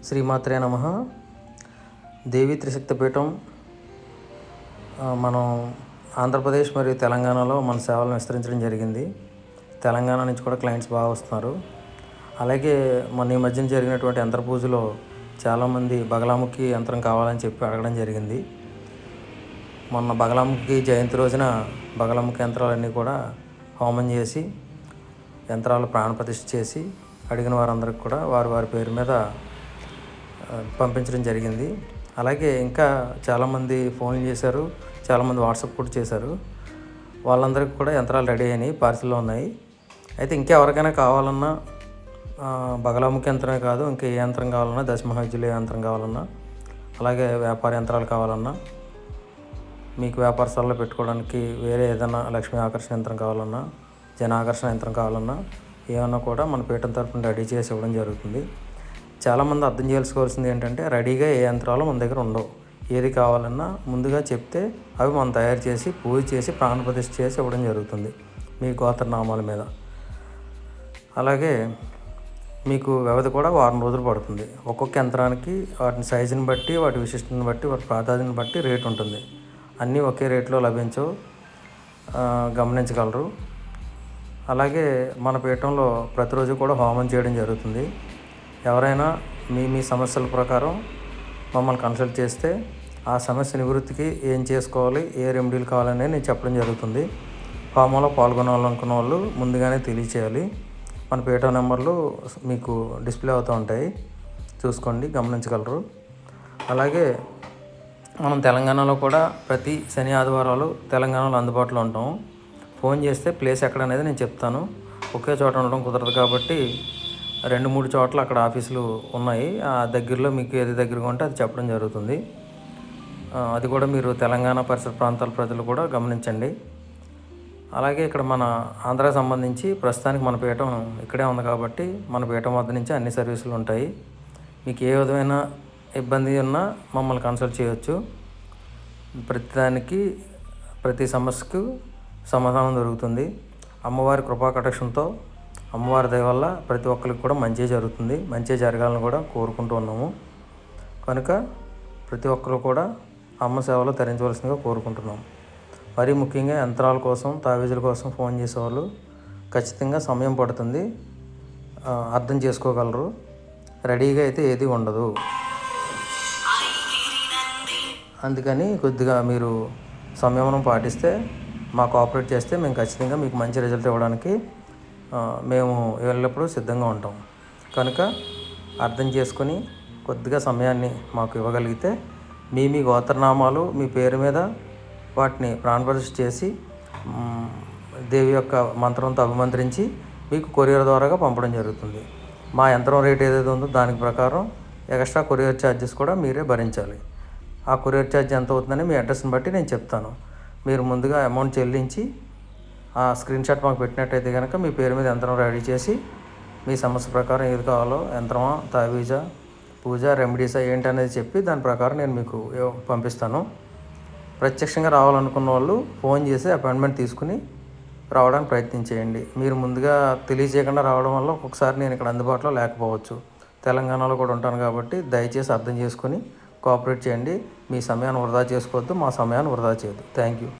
శ్రీమాత్రే నమః. దేవి త్రిశక్తిపీఠం మనం ఆంధ్రప్రదేశ్ మరియు తెలంగాణలో మన సేవలను విస్తరించడం జరిగింది. తెలంగాణ నుంచి కూడా క్లయింట్స్ బాగా వస్తున్నారు. అలాగే మొన్న ఈ మధ్యన జరిగినటువంటి యంత్ర పూజలో చాలామంది బగలాముఖి యంత్రం కావాలని చెప్పి అడగడం జరిగింది. మొన్న బగలాముఖి జయంతి రోజున బగలాముఖి యంత్రాలన్నీ కూడా హోమం చేసి యంత్రాలు ప్రాణప్రతిష్ఠ చేసి అడిగిన వారందరికీ కూడా వారి వారి పేరు మీద పంపించడం జరిగింది. అలాగే ఇంకా చాలామంది ఫోన్లు చేశారు, చాలామంది వాట్సాప్ కూడా చేశారు. వాళ్ళందరికీ కూడా యంత్రాలు రెడీ అయినాయి, పార్సిల్లో ఉన్నాయి. అయితే ఇంకెవరికైనా కావాలన్నా బగలాముఖి యంత్రమే కాదు, ఇంకా ఏ యంత్రం కావాలన్నా, దశమహావిద్యులు యంత్రం కావాలన్నా, అలాగే వ్యాపార యంత్రాలు కావాలన్నా, మీకు వ్యాపార స్థలంలో పెట్టుకోవడానికి వేరే ఏదైనా లక్ష్మీ ఆకర్షణ యంత్రం కావాలన్నా, జనాకర్షణ యంత్రం కావాలన్నా ఏమన్నా కూడా మన పీఠం తరపున రెడీ చేసి ఇవ్వడం జరుగుతుంది. చాలామంది అర్థం చేసుకోవాల్సింది ఏంటంటే, రెడీగా ఏ యంత్రాలు మన దగ్గర ఉండవు. ఏది కావాలన్నా ముందుగా చెప్తే అవి మనం తయారు చేసి పూజ చేసి ప్రాణప్రతిష్ఠ చేసి ఇవ్వడం జరుగుతుంది మీ గోత్రనామాల మీద. అలాగే మీకు వ్యవధి కూడా వారం రోజులు పడుతుంది. ఒక్కొక్క యంత్రానికి వాటి సైజుని బట్టి, వాటి విశిష్టతని బట్టి, వాటి ప్రాధాన్యతని బట్టి రేటు ఉంటుంది. అన్నీ ఒకే రేట్లో లభించవు, గమనించగలరు. అలాగే మన పీఠంలో ప్రతిరోజు కూడా హోమం చేయడం జరుగుతుంది. ఎవరైనా మీ సమస్యల ప్రకారం మమ్మల్ని కన్సల్ట్ చేస్తే ఆ సమస్య నివృత్తికి ఏం చేసుకోవాలి, ఏ రెమెడీలు కావాలని నేను చెప్పడం జరుగుతుంది. హోమంలో పాల్గొనాలనుకున్న వాళ్ళు ముందుగానే తెలియచేయాలి. మన పీఠం నెంబర్లు మీకు డిస్ప్లే అవుతూ ఉంటాయి, చూసుకోండి, గమనించగలరు. అలాగే మనం తెలంగాణలో కూడా ప్రతి శని ఆదివారాలు తెలంగాణలో అందుబాటులో ఉంటాం. ఫోన్ చేస్తే ప్లేస్ ఎక్కడ అనేది నేను చెప్తాను. ఒకే చోట ఉండడం కుదరదు కాబట్టి 2-3 చోట్ల అక్కడ ఆఫీసులు ఉన్నాయి. ఆ దగ్గరలో మీకు ఏది దగ్గరగా ఉంటే అది చెప్పడం జరుగుతుంది. అది కూడా మీరు తెలంగాణ పరిసర ప్రాంతాల ప్రజలు కూడా గమనించండి. అలాగే ఇక్కడ మన ఆంధ్రాకి సంబంధించి ప్రస్తుతానికి మన పీఠం ఇక్కడే ఉంది కాబట్టి మన పీఠం వద్ద నుంచి అన్ని సర్వీసులు ఉంటాయి. మీకు ఏ విధమైన ఇబ్బంది ఉన్నా మమ్మల్ని కన్సల్ట్ చేయవచ్చు. ప్రతి సమస్యకు సమాధానం దొరుకుతుంది. అమ్మవారి కృపా కటాక్షంతో, అమ్మవారి దయ వల్ల ప్రతి ఒక్కరికి కూడా మంచి జరుగుతుంది. మంచి జరగాలని కూడా కోరుకుంటూ ఉన్నాము. కనుక ప్రతి ఒక్కరు కూడా అమ్మ సేవలో తరించవలసిందిగా కోరుకుంటున్నాము. మరీ ముఖ్యంగా యంత్రాల కోసం, తావీజుల కోసం ఫోన్ చేసేవాళ్ళు ఖచ్చితంగా సమయం పడుతుంది, అర్థం చేసుకోగలరు. రెడీగా అయితే ఏది ఉండదు. అందుకని కొద్దిగా మీరు సంయమనం పాటిస్తే, మాకు కోఆపరేట్ చేస్తే మేము ఖచ్చితంగా మీకు మంచి రిజల్ట్ ఇవ్వడానికి మేము ఎల్లప్పుడూ సిద్ధంగా ఉంటాం. కనుక అర్థం చేసుకొని కొద్దిగా సమయాన్ని మాకు ఇవ్వగలిగితే మీ గోత్రనామాలు మీ పేరు మీద వాటిని ప్రాణప్రతిష్ఠ చేసి దేవి యొక్క మంత్రంతో అభిమంత్రించి మీకు కొరియర్ ద్వారాగా పంపడం జరుగుతుంది. మా యంత్రం రేట్ ఏదైతే ఉందో దానికి ప్రకారం ఎక్స్ట్రా కొరియర్ ఛార్జెస్ కూడా మీరే భరించాలి. ఆ కొరియర్ ఛార్జ్ ఎంత అవుతుందని మీ అడ్రస్ని బట్టి నేను చెప్తాను. మీరు ముందుగా అమౌంట్ చెల్లించి ఆ స్క్రీన్ షాట్ మాకు పెట్టినట్టయితే కనుక మీ పేరు మీద యంత్రం రెడీ చేసి మీ సమస్య ప్రకారం ఏది కావాలో, యంత్రమా, తావీజా, పూజ, రెమెడీసా ఏంటనేది చెప్పి దాని ప్రకారం నేను మీకు పంపిస్తాను. ప్రత్యక్షంగా రావాలనుకున్న వాళ్ళు ఫోన్ చేసి అపాయింట్మెంట్ తీసుకుని రావడానికి ప్రయత్నించేయండి. మీరు ముందుగా తెలియజేయకుండా రావడం వల్ల ఒక్కొక్కసారి నేను ఇక్కడ అందుబాటులో లేకపోవచ్చు. తెలంగాణలో కూడా ఉంటాను కాబట్టి దయచేసి అర్థం చేసుకొని కోఆపరేట్ చేయండి. మీ సమయాన్ని వృధా చేసుకోవద్దు, మా సమయాన్ని వృధా చేయొద్దు. Thank you.